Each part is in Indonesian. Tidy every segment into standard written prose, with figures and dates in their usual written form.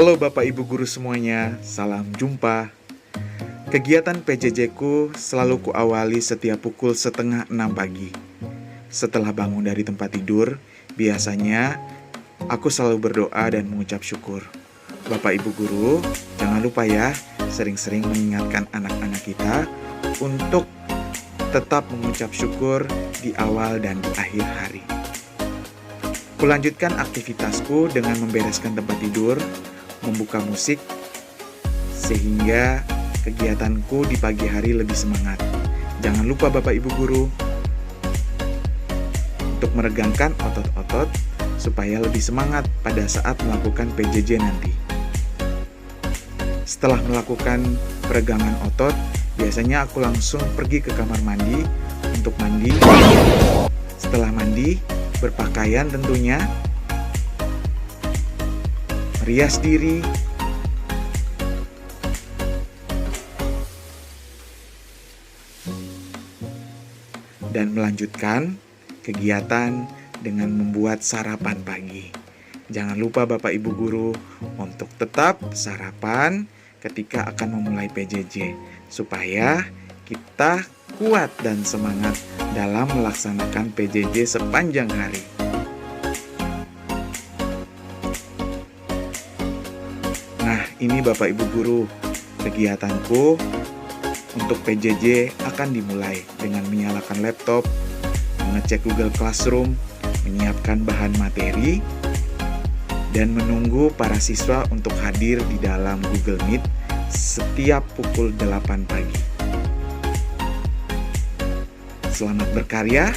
Halo Bapak Ibu Guru semuanya, salam jumpa. Kegiatan PJJ-ku selalu kuawali setiap pukul 5:30 pagi. Setelah bangun dari tempat tidur, biasanya aku selalu berdoa dan mengucap syukur. Bapak Ibu Guru, jangan lupa ya, sering-sering mengingatkan anak-anak kita untuk tetap mengucap syukur di awal dan di akhir hari. Kulanjutkan aktivitasku dengan membereskan tempat tidur, membuka musik, sehingga kegiatanku di pagi hari lebih semangat. Jangan lupa Bapak Ibu Guru untuk meregangkan otot-otot supaya lebih semangat pada saat melakukan PJJ nanti. Setelah melakukan peregangan otot, biasanya aku langsung pergi ke kamar mandi untuk mandi. Setelah mandi, berpakaian tentunya, merias diri, dan melanjutkan kegiatan dengan membuat sarapan pagi. Jangan lupa Bapak Ibu Guru untuk tetap sarapan ketika akan memulai PJJ, supaya kita kuat dan semangat dalam melaksanakan PJJ sepanjang hari. Nah, ini Bapak Ibu Guru, kegiatanku untuk PJJ akan dimulai dengan menyalakan laptop, mengecek Google Classroom, menyiapkan bahan materi, dan menunggu para siswa untuk hadir di dalam Google Meet setiap pukul 8 pagi. Selamat berkarya,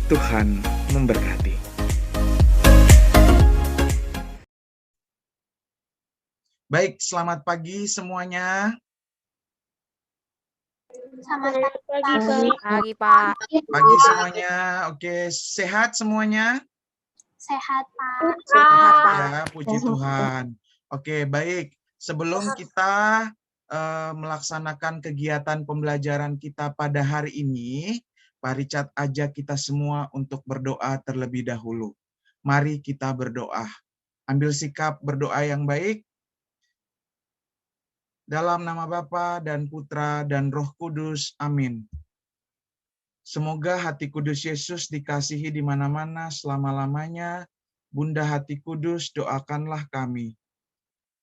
Tuhan memberkati. Baik, selamat pagi semuanya. Selamat pagi, Pak. Pagi semuanya. Oke, sehat semuanya? Sehat, Pak. Sehat, Pak. Ya, puji Tuhan. Oke, baik. Sebelum kita melaksanakan kegiatan pembelajaran kita pada hari ini, Pak Richard ajak kita semua untuk berdoa terlebih dahulu. Mari kita berdoa. Ambil sikap berdoa yang baik. Dalam nama Bapa dan Putra dan Roh Kudus. Amin. Semoga hati kudus Yesus dikasihi di mana-mana selama-lamanya. Bunda hati kudus, doakanlah kami.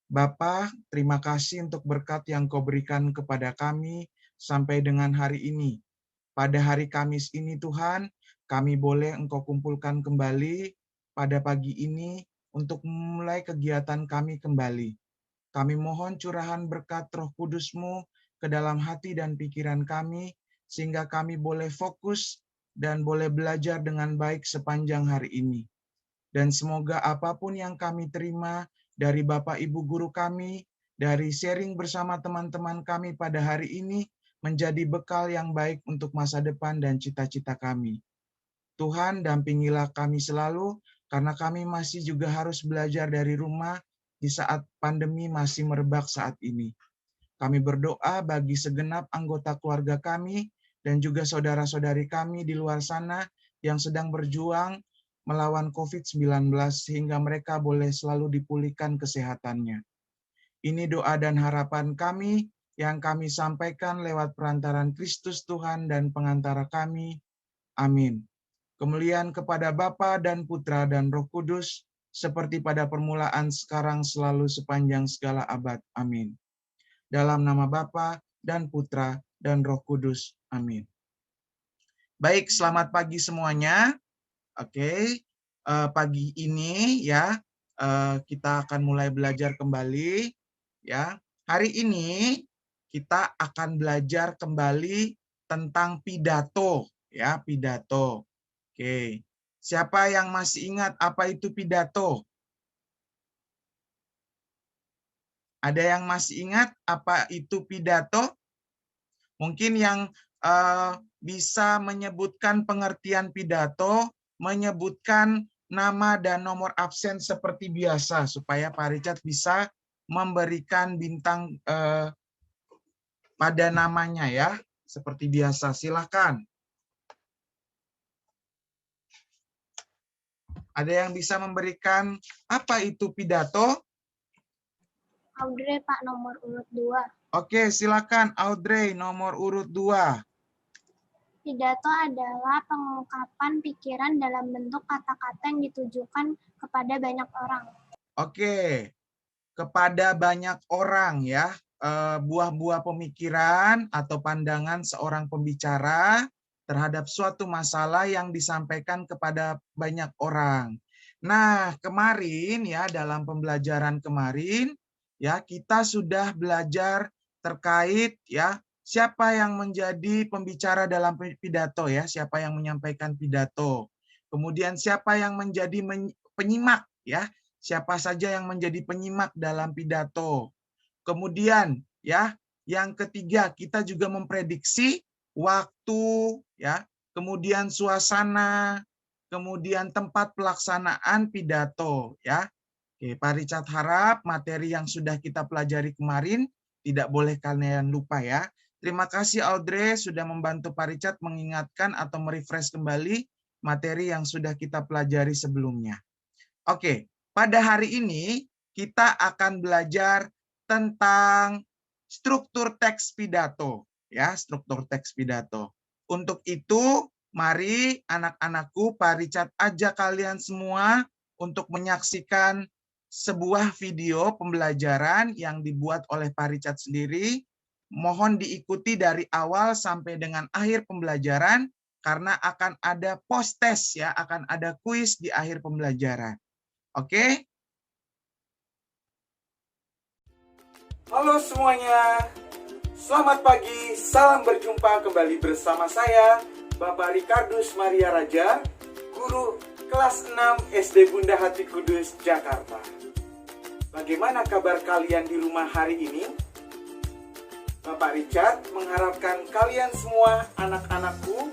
Bapa, terima kasih untuk berkat yang Kau berikan kepada kami sampai dengan hari ini. Pada hari Kamis ini Tuhan, kami boleh Engkau kumpulkan kembali pada pagi ini untuk memulai kegiatan kami kembali. Kami mohon curahan berkat Roh Kudus-Mu ke dalam hati dan pikiran kami, sehingga kami boleh fokus dan boleh belajar dengan baik sepanjang hari ini. Dan semoga apapun yang kami terima dari Bapak Ibu Guru kami, dari sharing bersama teman-teman kami pada hari ini, menjadi bekal yang baik untuk masa depan dan cita-cita kami. Tuhan, dampingilah kami selalu, karena kami masih juga harus belajar dari rumah di saat pandemi masih merebak saat ini. Kami berdoa bagi segenap anggota keluarga kami dan juga saudara-saudari kami di luar sana yang sedang berjuang melawan COVID-19 sehingga mereka boleh selalu dipulihkan kesehatannya. Ini doa dan harapan kami yang kami sampaikan lewat perantaran Kristus Tuhan dan pengantara kami. Amin. Kemuliaan kepada Bapa dan Putra dan Roh Kudus, seperti pada permulaan, sekarang, selalu, sepanjang segala abad. Amin. Dalam nama Bapa dan Putra dan Roh Kudus. Amin. Baik, selamat pagi semuanya. Oke, pagi ini ya kita akan mulai belajar kembali. Ya, hari ini kita akan belajar kembali tentang pidato. Ya, pidato. Oke, siapa yang masih ingat apa itu pidato? Ada yang masih ingat apa itu pidato? Mungkin yang bisa menyebutkan pengertian pidato, menyebutkan nama dan nomor absen seperti biasa, supaya Pak Richard bisa memberikan bintang pada namanya ya, seperti biasa. Silakan. Ada yang bisa memberikan apa itu pidato? Audrey, Pak, nomor urut 2. Oke, silakan Audrey, nomor urut 2. Pidato adalah pengungkapan pikiran dalam bentuk kata-kata yang ditujukan kepada banyak orang. Oke, kepada banyak orang ya, buah-buah pemikiran atau pandangan seorang pembicara terhadap suatu masalah yang disampaikan kepada banyak orang. Nah, kemarin ya, dalam pembelajaran kemarin ya, kita sudah belajar terkait ya, siapa yang menjadi pembicara dalam pidato ya, siapa yang menyampaikan pidato. Kemudian siapa yang menjadi penyimak ya, siapa saja yang menjadi penyimak dalam pidato. Kemudian ya, yang ketiga kita juga memprediksi waktu ya, kemudian suasana, kemudian tempat pelaksanaan pidato ya. Oke, Pak Richard harap materi yang sudah kita pelajari kemarin tidak boleh kalian lupa ya. Terima kasih Audrey sudah membantu Pak Richard mengingatkan atau merefresh kembali materi yang sudah kita pelajari sebelumnya. Oke, pada hari ini kita akan belajar tentang struktur teks pidato ya, struktur teks pidato. Untuk itu, mari anak-anakku, Pak Richard ajak kalian semua untuk menyaksikan sebuah video pembelajaran yang dibuat oleh Pak Richard sendiri. Mohon diikuti dari awal sampai dengan akhir pembelajaran karena akan ada post test ya, akan ada kuis di akhir pembelajaran. Oke? Halo semuanya, selamat pagi, salam berjumpa kembali bersama saya, Bapak Ricardus Maria Raja, guru kelas 6 SD Bunda Hati Kudus, Jakarta. Bagaimana kabar kalian di rumah hari ini? Bapak Richard mengharapkan kalian semua anak-anakku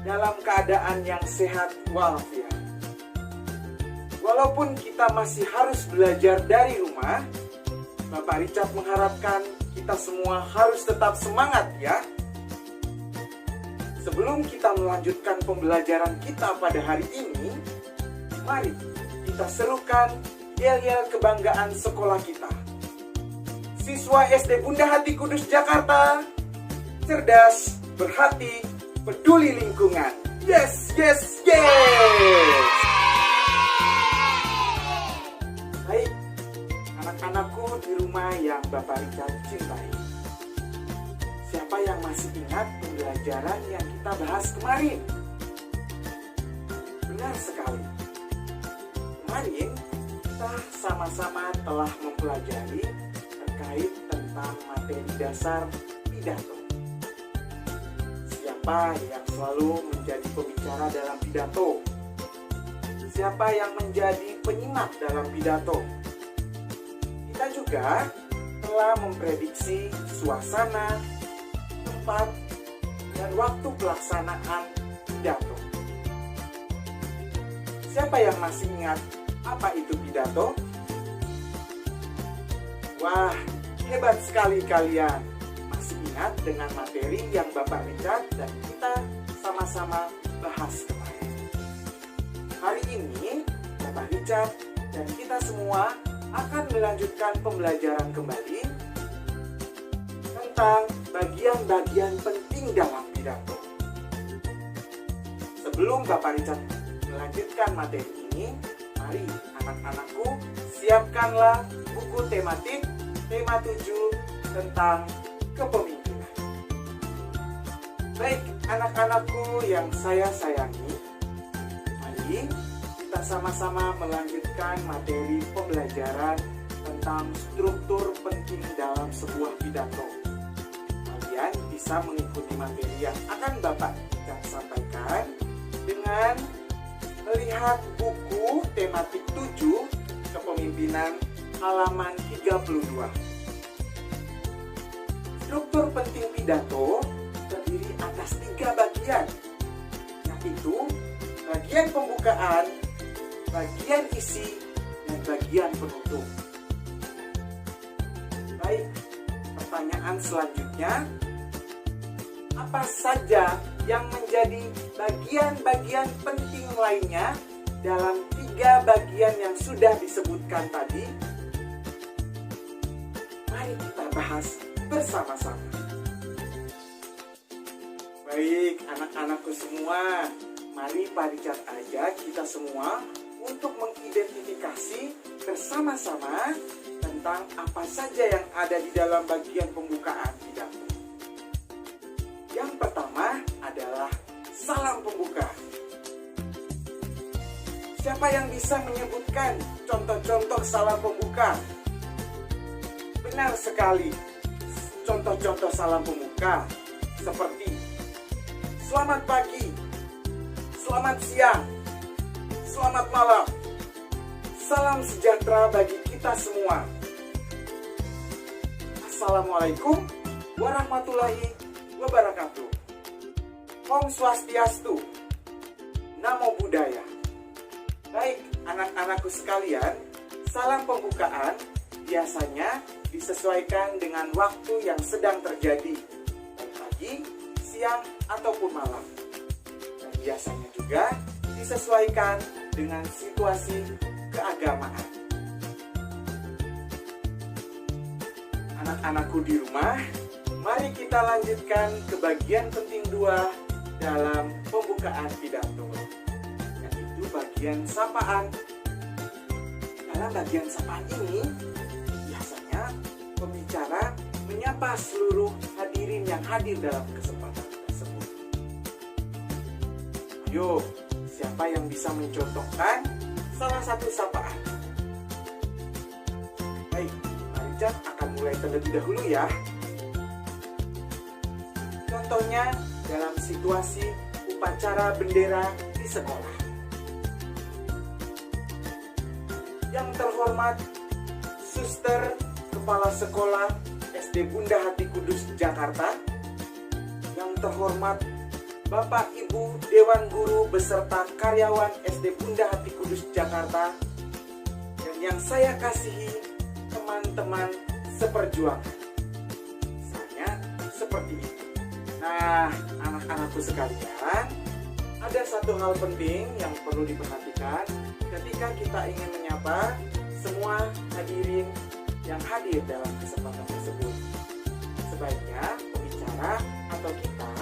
dalam keadaan yang sehat walafiat. Walaupun kita masih harus belajar dari rumah, Bapak Richard mengharapkan kita semua harus tetap semangat ya. Sebelum kita melanjutkan pembelajaran kita pada hari ini, mari kita serukan yel-yel kebanggaan sekolah kita. Siswa SD Bunda Hati Kudus Jakarta, cerdas, berhati, peduli lingkungan. Yes, yes, yes! Baik, anak-anakku di rumah yang Bapak Richard cintai. Siapa yang masih ingat pembelajaran yang kita bahas kemarin? Benar sekali. Kemarin kita sama-sama telah mempelajari terkait tentang materi dasar pidato. Siapa yang selalu menjadi pembicara dalam pidato? Siapa yang menjadi penyimak dalam pidato? Kita juga telah memprediksi suasana, tempat, dan waktu pelaksanaan pidato. Siapa yang masih ingat apa itu pidato? Wah, hebat sekali kalian. Masih ingat dengan materi yang Bapak Richard dan kita sama-sama bahas kemarin. Hari ini, Bapak Richard dan kita semua akan melanjutkan pembelajaran kembali tentang bagian-bagian penting dalam pidato. Sebelum Bapak Richard melanjutkan materi ini, mari anak-anakku siapkanlah buku tematik tema 7 tentang kepemimpinan. Baik anak-anakku yang saya sayangi, mari kita sama-sama melanjutkan materi pembelajaran tentang struktur penting dalam sebuah pidato. Kalian bisa mengikuti materi yang akan Bapak sampaikan dengan melihat buku tematik 7 kepemimpinan halaman 32. Struktur penting pidato terdiri atas 3 bagian, yaitu bagian pembukaan, bagian isi, dan bagian penutup. Baik, pertanyaan selanjutnya, apa saja yang menjadi bagian-bagian penting lainnya dalam 3 bagian yang sudah disebutkan tadi? Mari kita bahas bersama-sama. Baik, anak-anakku semua, mari Pak Richard ajak kita semua untuk mengidentifikasi bersama-sama tentang apa saja yang ada di dalam bagian pembukaan pidato. Yang pertama adalah salam pembuka. Siapa yang bisa menyebutkan contoh-contoh salam pembuka? Benar sekali, contoh-contoh salam pembuka seperti selamat pagi, selamat siang, selamat malam, salam sejahtera bagi kita semua. Assalamualaikum warahmatullahi wabarakatuh. Om Swastiastu, Namo Buddhaya. Baik, anak-anakku sekalian, salam pembukaan biasanya disesuaikan dengan waktu yang sedang terjadi, baik pagi, siang, ataupun malam. Dan biasanya juga disesuaikan dengan situasi keagamaan. Anak-anakku di rumah, mari kita lanjutkan ke bagian penting 2 dalam pembukaan pidato, yaitu bagian sapaan. Dalam bagian sapaan ini, biasanya pembicara menyapa seluruh hadirin yang hadir dalam kesempatan tersebut. Ayo, siapa yang bisa mencontohkan salah satu sapaan? Baik, Pak Richard akan mulai terlebih dahulu ya. Contohnya dalam situasi upacara bendera di sekolah. Yang terhormat Suster Kepala Sekolah SD Bunda Hati Kudus Jakarta. Yang terhormat Bapak Ibu Dewan Guru beserta karyawan SD Bunda Hati Kudus Jakarta. Dan yang saya kasihi teman-teman seperjuangan. Misalnya seperti itu. Nah, anak-anakku sekalian, ada satu hal penting yang perlu diperhatikan ketika kita ingin menyapa semua hadirin yang hadir dalam kesempatan tersebut. Sebaiknya pembicara atau kita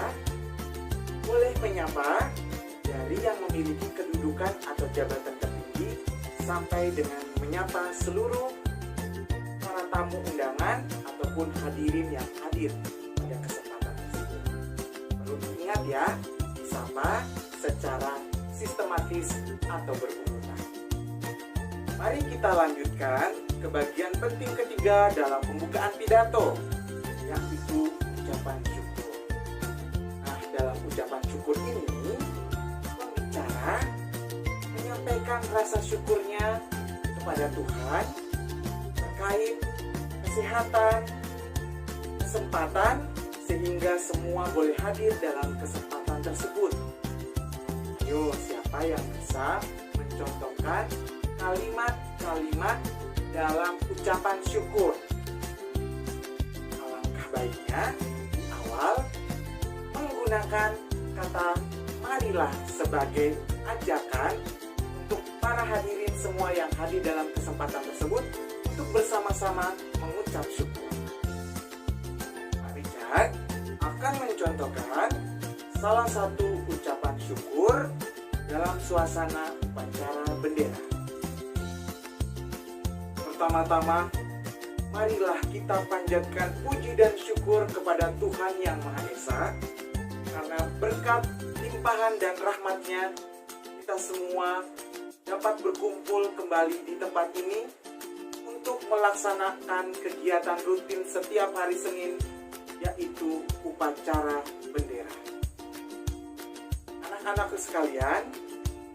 boleh menyapa dari yang memiliki kedudukan atau jabatan tertinggi sampai dengan menyapa seluruh para tamu undangan ataupun hadirin yang hadir pada kesempatan tersebut. Perlu diingat ya, disapa secara sistematis atau berurutan. Mari kita lanjutkan ke bagian penting ketiga dalam pembukaan pidato, yaitu ucapan syukur. Nah, dalam ucapan syukur ini, pembicara menyampaikan rasa syukurnya kepada Tuhan terkait kesehatan, kesempatan, sehingga semua boleh hadir dalam kesempatan tersebut. Ayo, siapa yang bisa mencontohkan kalimat-kalimat dalam ucapan syukur? Alangkah baiknya di awal menggunakan kata marilah sebagai ajakan untuk para hadirin semua yang hadir dalam kesempatan tersebut untuk bersama-sama mengucap syukur. Pak Richard akan mencontohkan salah satu ucapan syukur dalam suasana upacara bendera. Pertama-tama, marilah kita panjatkan puji dan syukur kepada Tuhan Yang Maha Esa, karena berkat limpahan dan rahmat-Nya, kita semua dapat berkumpul kembali di tempat ini untuk melaksanakan kegiatan rutin setiap hari Senin, yaitu upacara bendera. Anak-anakku sekalian,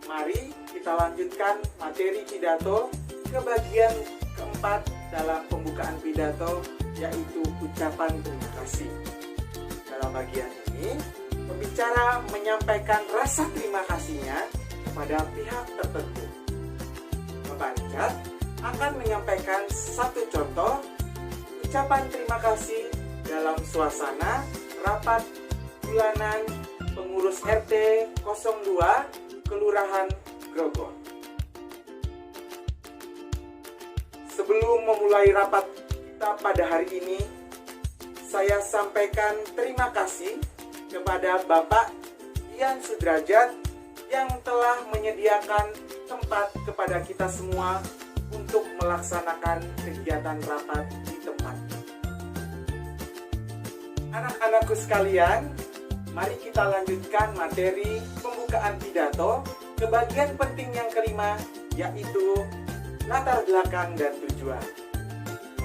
mari kita lanjutkan materi pidato ke bagian keempat dalam pembukaan pidato, yaitu ucapan terima kasih. Dalam bagian ini, pembicara menyampaikan rasa terima kasihnya kepada pihak tertentu. Bapak Richard akan menyampaikan satu contoh ucapan terima kasih dalam suasana rapat bulanan pengurus RT 02 Kelurahan Grogol. Sebelum memulai rapat kita pada hari ini, saya sampaikan terima kasih kepada Bapak Ian Sudrajat yang telah menyediakan tempat kepada kita semua untuk melaksanakan kegiatan rapat di tempat. Anak-anakku sekalian, mari kita lanjutkan materi pembukaan pidato ke bagian penting yang kelima, yaitu latar belakang dan tujuan.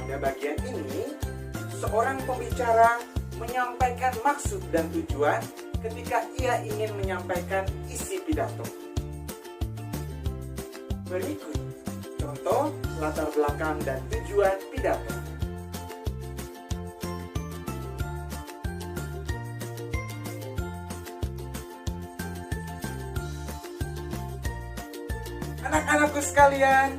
Pada bagian ini, seorang pembicara menyampaikan maksud dan tujuan ketika ia ingin menyampaikan isi pidato. Berikut contoh latar belakang dan tujuan pidato. Anak-anakku sekalian,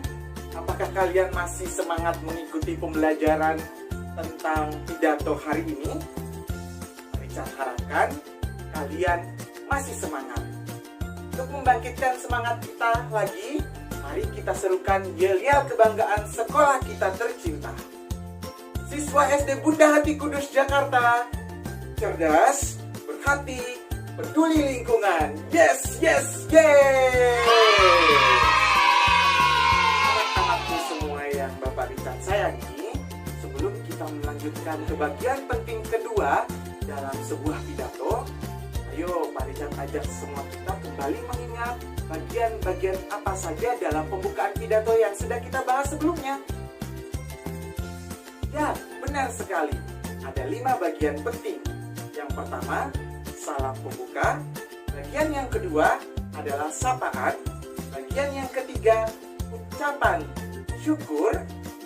apakah kalian masih semangat mengikuti pembelajaran tentang pidato hari ini? Richard harapkan kalian masih semangat. Untuk membangkitkan semangat kita lagi, mari kita serukan yel-yel kebanggaan sekolah kita tercinta. Siswa SD Bunda Hati Kudus Jakarta, cerdas, berhati, peduli lingkungan. Yes, yes, yes! Anak-anakku semua yang Bapak Richard sayangi, sebelum kita melanjutkan ke bagian penting kedua dalam sebuah pidato, ayo Pak Richard ajak semua kita kembali mengingat bagian-bagian apa saja dalam pembukaan pidato yang sudah kita bahas sebelumnya. Ya, benar sekali. Ada 5 bagian penting. Yang pertama, salam pembuka. Bagian yang kedua adalah sapaan. Bagian yang ketiga, ucapan syukur.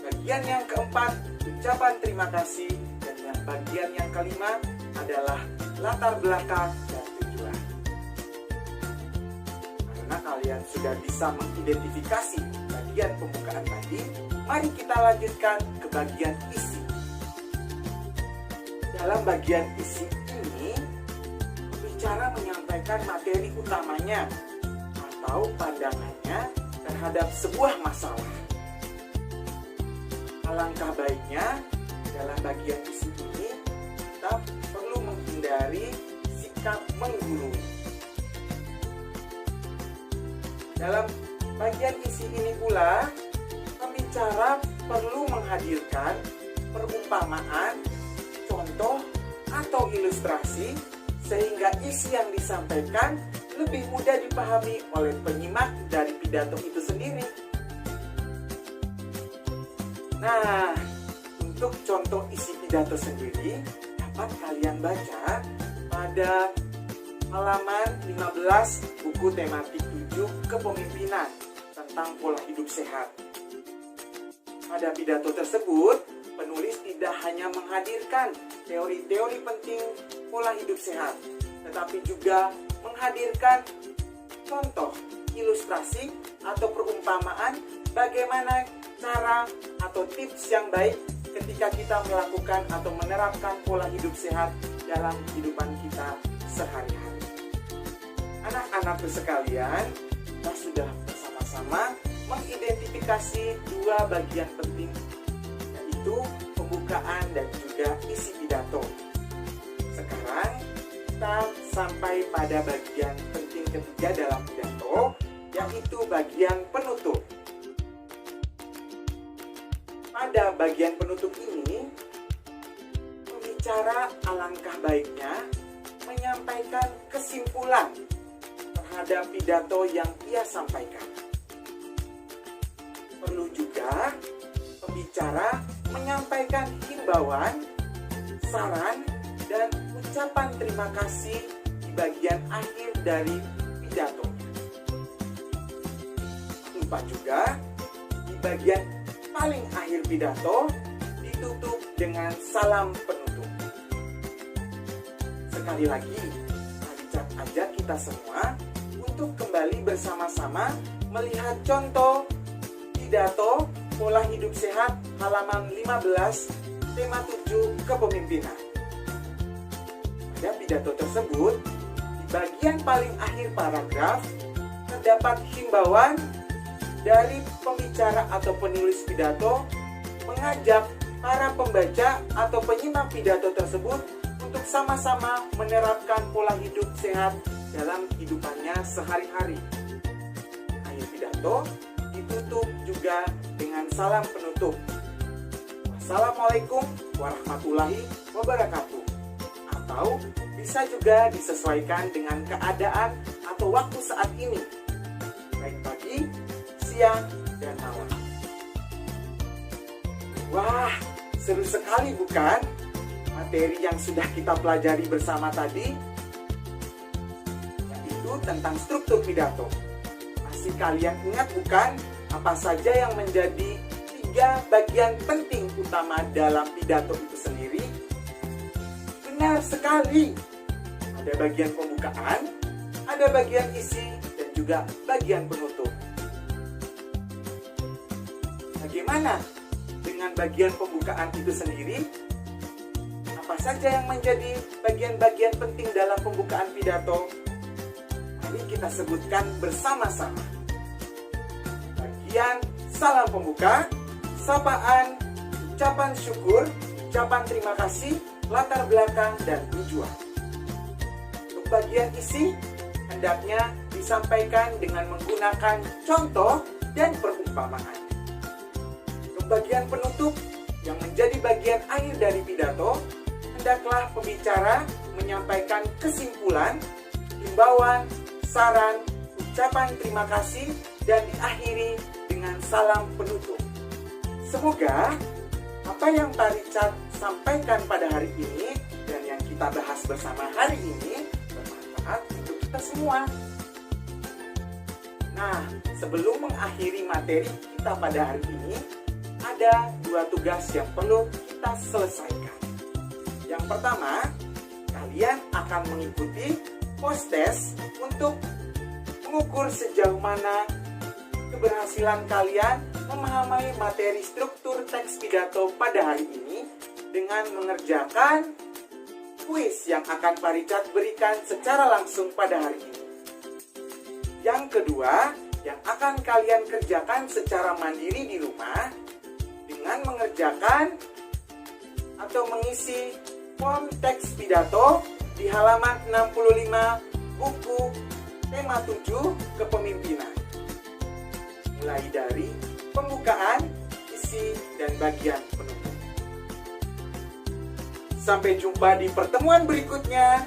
Bagian yang keempat, ucapan terima kasih. Dan yang bagian yang kelima adalah latar belakang dan tujuan. Karena kalian sudah bisa mengidentifikasi bagian pembukaan tadi, mari kita lanjutkan ke bagian isi. Dalam bagian isi ini, pembicara menyampaikan materi utamanya atau pandangannya terhadap sebuah masalah. Alangkah baiknya dalam bagian isi ini kita perlu menghindari sikap menggurui. Dalam bagian isi ini pula, pembicara perlu menghadirkan perumpamaan, contoh, atau ilustrasi sehingga isi yang disampaikan lebih mudah dipahami oleh penyimak dari pidato itu sendiri. Nah, untuk contoh isi pidato sendiri dapat kalian baca pada halaman 15 buku tematik 7 kepemimpinan tentang pola hidup sehat. Pada pidato tersebut, penulis tidak hanya menghadirkan teori-teori penting pola hidup sehat, tetapi juga menghadirkan contoh, ilustrasi, atau perumpamaan bagaimana cara atau tips yang baik ketika kita melakukan atau menerapkan pola hidup sehat dalam kehidupan kita sehari-hari. Anak-anakku sekalian, kita sudah bersama-sama mengidentifikasi 2 bagian penting, yaitu pembukaan dan juga isi pidato. Sekarang kita sampai pada bagian penting ketiga dalam pidato, yaitu bagian penutup. Pada bagian penutup ini, pembicara alangkah baiknya menyampaikan kesimpulan terhadap pidato yang ia sampaikan. Perlu juga pembicara menyampaikan himbauan, saran, dan ucapan terima kasih di bagian akhir dari pidatonya. Lupa juga di bagian paling akhir pidato ditutup dengan salam penutup. Sekali lagi, ajak kita semua untuk kembali bersama-sama melihat contoh pidato pola hidup sehat halaman 15 tema 7 kepemimpinan. Pada pidato tersebut, di bagian paling akhir paragraf terdapat himbauan dari pembicara atau penulis pidato mengajak para pembaca atau penyimak pidato tersebut untuk sama-sama menerapkan pola hidup sehat dalam kehidupannya sehari-hari. Akhir pidato ditutup juga dengan salam penutup. Wassalamualaikum warahmatullahi wabarakatuh. Atau bisa juga disesuaikan dengan keadaan atau waktu saat ini, baik pagi, siang, dan malam. Wah, seru sekali bukan? Materi yang sudah kita pelajari bersama tadi, yaitu tentang struktur pidato. Masih kalian ingat bukan apa saja yang menjadi 3 bagian penting utama dalam pidato itu sendiri? Benar sekali. Ada bagian pembukaan, ada bagian isi, dan juga bagian penutup. Bagaimana dengan bagian pembukaan itu sendiri? Apa saja yang menjadi bagian-bagian penting dalam pembukaan pidato? Mari kita sebutkan bersama-sama. Bagian salam pembuka, sapaan, ucapan syukur, ucapan terima kasih, latar belakang, dan tujuan. Untuk bagian isi, hendaknya disampaikan dengan menggunakan contoh dan perumpamaan. Untuk bagian penutup, yang menjadi bagian akhir dari pidato, hendaklah pembicara menyampaikan kesimpulan, himbauan, saran, ucapan terima kasih, dan diakhiri dengan salam penutup. Semoga apa yang Pak Richard sampaikan pada hari ini dan yang kita bahas bersama hari ini bermanfaat untuk kita semua. Nah, sebelum mengakhiri materi kita pada hari ini, ada 2 tugas yang perlu kita selesaikan. Yang pertama, kalian akan mengikuti post-test untuk mengukur sejauh mana keberhasilan kalian memahami materi struktur teks pidato pada hari ini dengan mengerjakan kuis yang akan Pak Richard berikan secara langsung pada hari ini. Yang kedua, yang akan kalian kerjakan secara mandiri di rumah dengan mengerjakan atau mengisi form teks pidato di halaman 65 buku tema 7 kepemimpinan. Mulai dari pembukaan, isi, dan bagian penutup. Sampai jumpa di pertemuan berikutnya.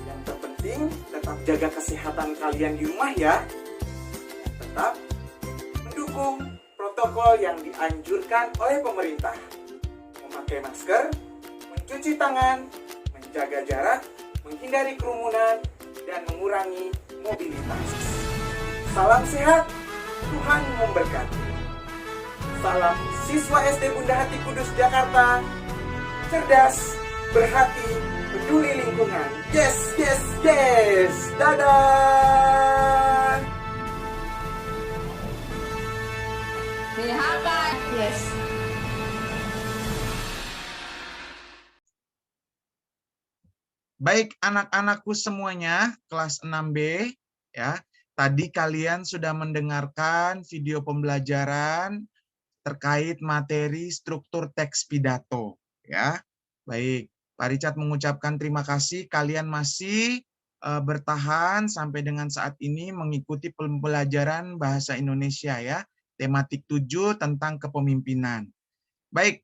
Yang terpenting, tetap jaga kesehatan kalian di rumah ya. Dan tetap mendukung protokol yang dianjurkan oleh pemerintah. Memakai masker, mencuci tangan, menjaga jarak, menghindari kerumunan, dan mengurangi mobilitas. Salam sehat, Tuhan memberkati. Salam siswa SD Bunda Hati Kudus Jakarta. Cerdas, berhati, peduli lingkungan. Yes, yes, yes. Dadah. PHK, yes. Baik anak-anakku semuanya, kelas 6B, ya. Tadi kalian sudah mendengarkan video pembelajaran terkait materi struktur teks pidato, ya. Baik, Pak Richard mengucapkan terima kasih kalian masih bertahan sampai dengan saat ini mengikuti pembelajaran bahasa Indonesia ya, tematik 7 tentang kepemimpinan. Baik,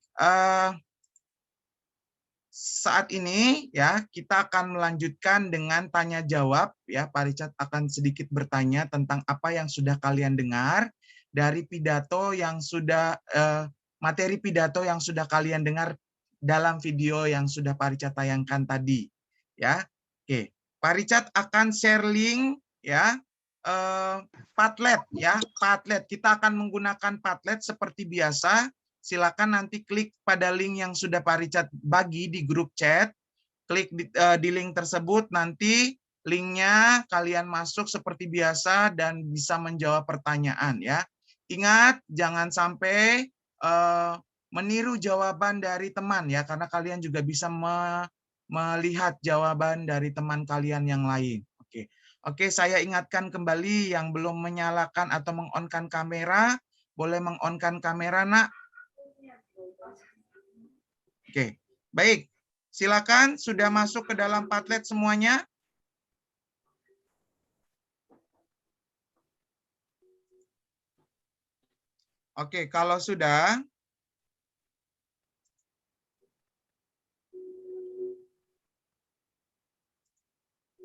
saat ini ya kita akan melanjutkan dengan tanya jawab ya. Pak Richard akan sedikit bertanya tentang apa yang sudah kalian dengar dari pidato yang sudah materi pidato yang sudah kalian dengar dalam video yang sudah Pak Richard tayangkan tadi ya. Oke, Pak Richard akan share link ya, Padlet ya, Padlet. Kita akan menggunakan Padlet seperti biasa. Silakan nanti klik pada link yang sudah Pak Richard bagi di grup chat. Klik di link tersebut, nanti linknya kalian masuk seperti biasa dan bisa menjawab pertanyaan ya. Ingat, jangan sampai meniru jawaban dari teman ya, karena kalian juga bisa melihat jawaban dari teman kalian yang lain. Oke, saya ingatkan kembali yang belum menyalakan atau meng-on-kan kamera, boleh meng-on-kan kamera, Nak. Oke, baik. Silakan, sudah masuk ke dalam Padlet semuanya? Oke, kalau sudah,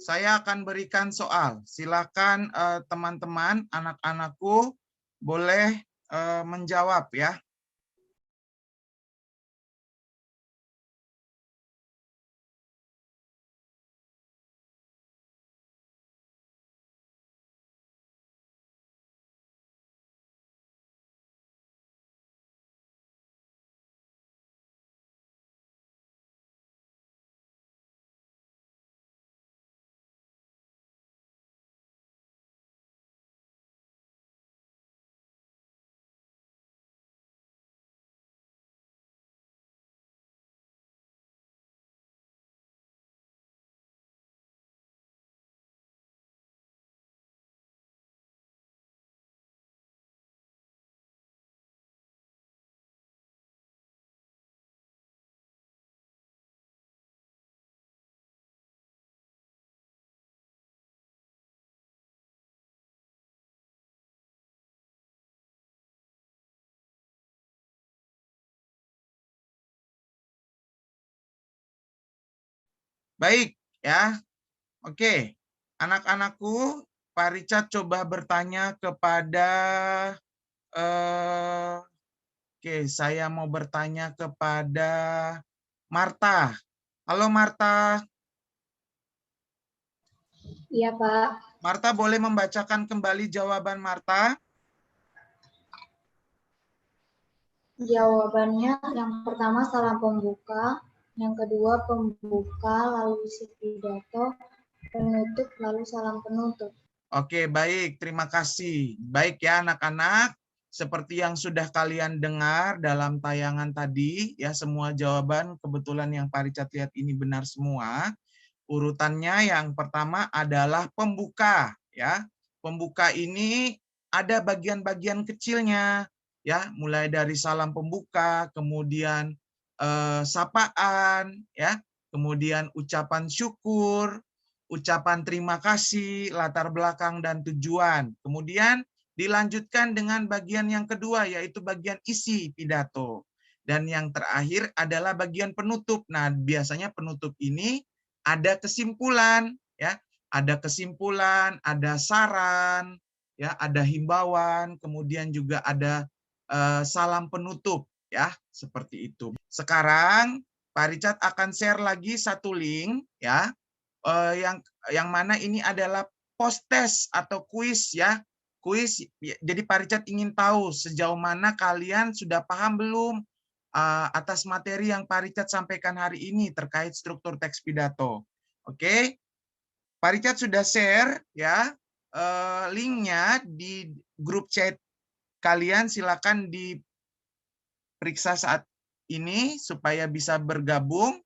saya akan berikan soal. Silakan teman-teman, anak-anakku boleh menjawab ya. Baik, ya. Oke, anak-anakku, Pak Richard coba bertanya kepada, oke, saya mau bertanya kepada Marta. Halo Marta. Iya, Pak. Marta boleh membacakan kembali jawaban Marta? Jawabannya yang pertama salam pembuka, yang kedua pembuka, lalu isi pidato, penutup, lalu salam penutup. Oke, baik. Terima kasih. Baik ya anak-anak. Seperti yang sudah kalian dengar dalam tayangan tadi, ya semua jawaban kebetulan yang Pak Richard lihat ini benar semua. Urutannya yang pertama adalah pembuka, ya. Pembuka ini ada bagian-bagian kecilnya, ya, mulai dari salam pembuka, kemudian sapaan, ya, kemudian ucapan syukur, ucapan terima kasih, latar belakang dan tujuan. Kemudian dilanjutkan dengan bagian yang kedua, yaitu bagian isi pidato. Dan yang terakhir adalah bagian penutup. Nah, biasanya penutup ini ada kesimpulan, ya, ada kesimpulan, ada saran, ya, ada himbauan, kemudian juga ada salam penutup, ya, seperti itu. Sekarang Pak Richard akan share lagi satu link, ya, yang mana ini adalah post test atau kuis, ya, kuis. Jadi Pak Richard ingin tahu sejauh mana kalian sudah paham belum atas materi yang Pak Richard sampaikan hari ini terkait struktur teks pidato. Oke, Pak Richard sudah share ya linknya di grup chat kalian. Silakan diperiksa saat ini supaya bisa bergabung.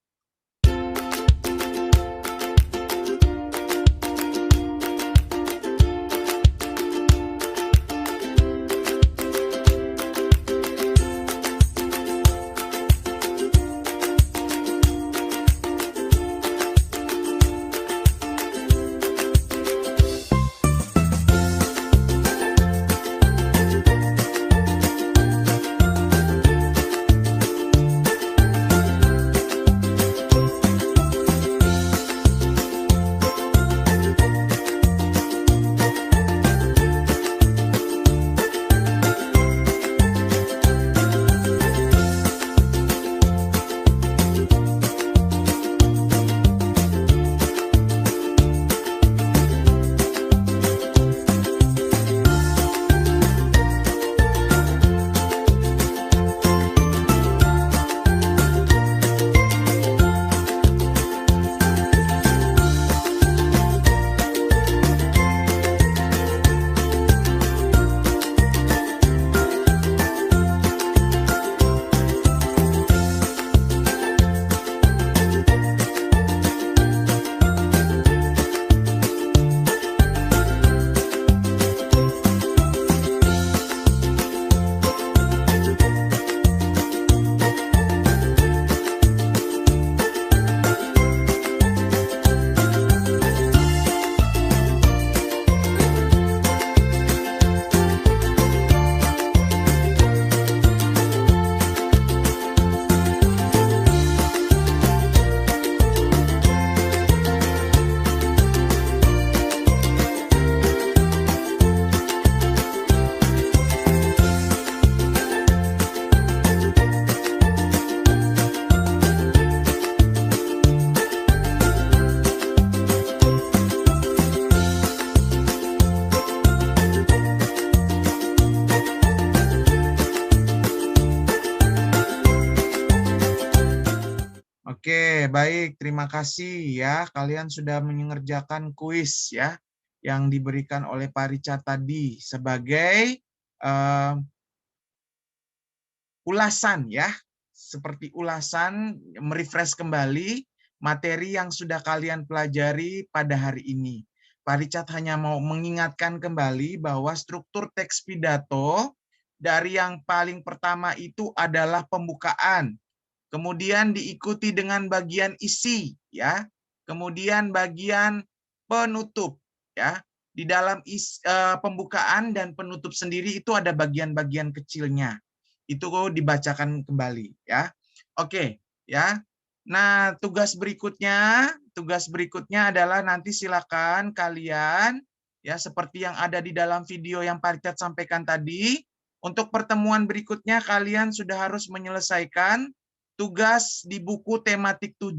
Oke, baik. Terima kasih ya. Kalian sudah mengerjakan kuis ya yang diberikan oleh Pak Richard tadi sebagai ulasan ya. Seperti ulasan merefresh kembali materi yang sudah kalian pelajari pada hari ini. Pak Richard hanya mau mengingatkan kembali bahwa struktur teks pidato dari yang paling pertama itu adalah pembukaan. Kemudian diikuti dengan bagian isi ya. Kemudian bagian penutup ya. Di dalam pembukaan dan penutup sendiri itu ada bagian-bagian kecilnya. Itu dibacakan kembali ya. Oke, ya. Nah, tugas berikutnya adalah nanti silakan kalian ya seperti yang ada di dalam video yang Pak Richard sampaikan tadi, untuk pertemuan berikutnya kalian sudah harus menyelesaikan tugas di buku tematik 7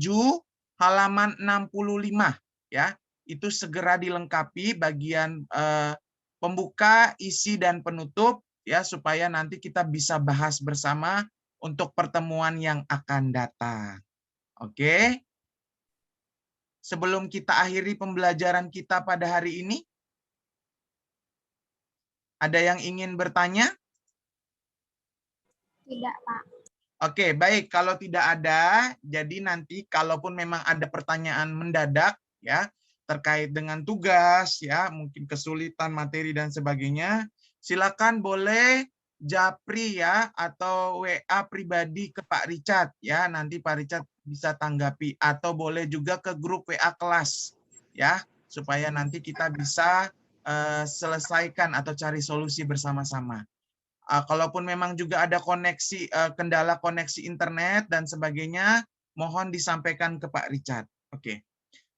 halaman 65 ya. Itu segera dilengkapi bagian pembuka, isi dan penutup ya supaya nanti kita bisa bahas bersama untuk pertemuan yang akan datang. Oke. Sebelum kita akhiri pembelajaran kita pada hari ini, ada yang ingin bertanya? Tidak, Pak. Oke, baik. Kalau tidak ada, jadi nanti kalaupun memang ada pertanyaan mendadak ya terkait dengan tugas ya, mungkin kesulitan materi dan sebagainya, silakan boleh japri ya atau WA pribadi ke Pak Richard ya, nanti Pak Richard bisa tanggapi, atau boleh juga ke grup WA kelas ya, supaya nanti kita bisa selesaikan atau cari solusi bersama-sama. Kalaupun memang juga ada koneksi kendala koneksi internet dan sebagainya, mohon disampaikan ke Pak Richard. Oke.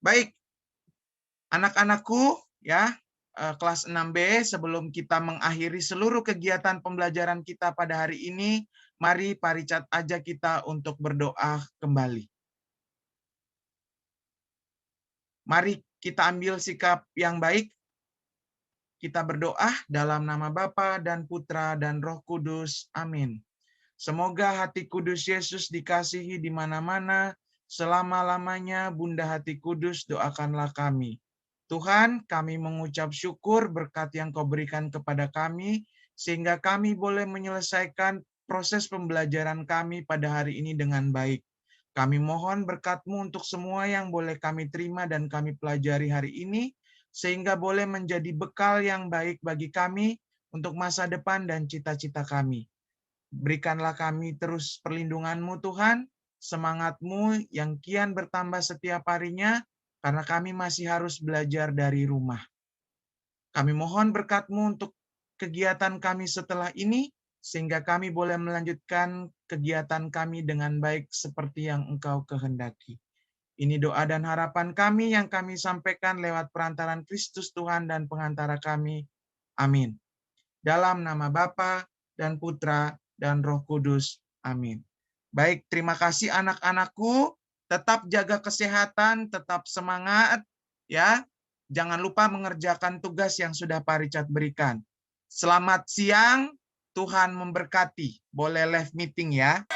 Baik. Anak-anakku ya, kelas 6B, sebelum kita mengakhiri seluruh kegiatan pembelajaran kita pada hari ini, mari Pak Richard ajak kita untuk berdoa kembali. Mari kita ambil sikap yang baik. Kita berdoa dalam nama Bapa dan Putra dan Roh Kudus. Amin. Semoga hati kudus Yesus dikasihi di mana-mana, selama-lamanya. Bunda hati kudus, doakanlah kami. Tuhan, kami mengucap syukur berkat yang Kau berikan kepada kami, sehingga kami boleh menyelesaikan proses pembelajaran kami pada hari ini dengan baik. Kami mohon berkat-Mu untuk semua yang boleh kami terima dan kami pelajari hari ini, sehingga boleh menjadi bekal yang baik bagi kami untuk masa depan dan cita-cita kami. Berikanlah kami terus perlindungan-Mu Tuhan, semangat-Mu yang kian bertambah setiap harinya, karena kami masih harus belajar dari rumah. Kami mohon berkat-Mu untuk kegiatan kami setelah ini, sehingga kami boleh melanjutkan kegiatan kami dengan baik seperti yang Engkau kehendaki. Ini doa dan harapan kami yang kami sampaikan lewat perantaran Kristus Tuhan dan pengantara kami. Amin. Dalam nama Bapa dan Putra dan Roh Kudus. Amin. Baik, terima kasih anak-anakku. Tetap jaga kesehatan, tetap semangat ya. Jangan lupa mengerjakan tugas yang sudah Pak Richard berikan. Selamat siang, Tuhan memberkati. Boleh live meeting ya.